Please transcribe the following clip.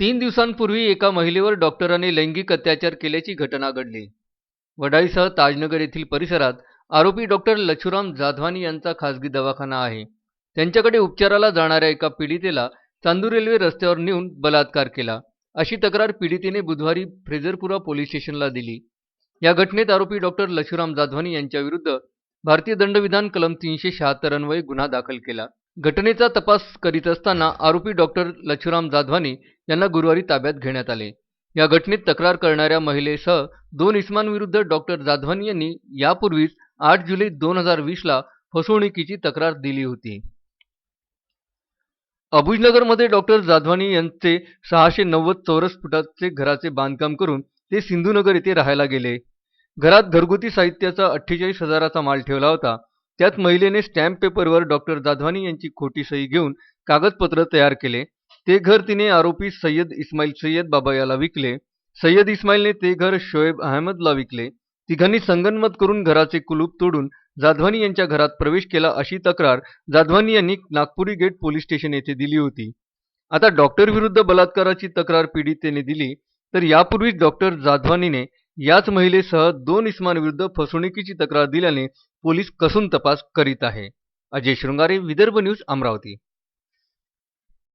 3 दिवसांपूर्वी एका महिलेवर डॉक्टरांनी लैंगिक अत्याचार केल्याची घटना घडली. वडाळीसह ताजनगर येथील परिसरात आरोपी डॉक्टर लछुराम जाधवानी यांचा खासगी दवाखाना आहे. त्यांच्याकडे उपचाराला जाणाऱ्या एका पीडितेला चांदूर रेल्वे रस्त्यावर नेऊन बलात्कार केला, अशी तक्रार पीडितेने बुधवारी फ्रेझरपुरा पोलीस स्टेशनला दिली. या घटनेत आरोपी डॉक्टर लछुराम जाधवानी यांच्याविरुद्ध भारतीय दंडविधान कलम 376 अन्वये गुन्हा दाखल केला. घटनेचा तपास करीत असताना आरोपी डॉक्टर लछुराम जाधवानी यांना गुरुवारी ताब्यात घेण्यात आले. या घटनेत तक्रार करणाऱ्या महिलेसह 2 इसमांविरुद्ध डॉक्टर जाधवानी यांनी यापूर्वीच 8 जुलै 2020 ला फसवणुकीची तक्रार दिली होती. अबुजनगरमध्ये डॉक्टर जाधवानी यांचे 690 चौरस फुटाचे घराचे बांधकाम करून ते सिंधुनगर येथे राहायला गेले. घरात घरगुती साहित्याचा 48,000चा माल ठेवला होता. त्यात महिलेने स्टॅम्प पेपरवर डॉक्टर जाधवानी यांची खोटी सही घेऊन कागदपत्र तयार केले. ते घर तिने आरोपी सय्यद इस्माईल सय्यद बाबा याला विकले. सय्यद इस्माईलने ते घर शोएब अहमदला विकले. तिघांनी संगनमत करून घराचे कुलूप तोडून जाधवानी यांच्या घरात प्रवेश केला, अशी तक्रार जाधवानी यांनी नागपुरी गेट पोलीस स्टेशन येथे दिली होती. आता डॉक्टर विरुद्ध बलात्काराची तक्रार पीडितेने दिली, तर यापूर्वीच डॉक्टर जाधवानीने याच महिलेसह 2 इसमांविरुद्ध फसवणुकीची तक्रार दिल्याने पोलीस कसून तपास करीत आहे. अजय शृंगारे, विदर्भ न्यूज, अमरावती.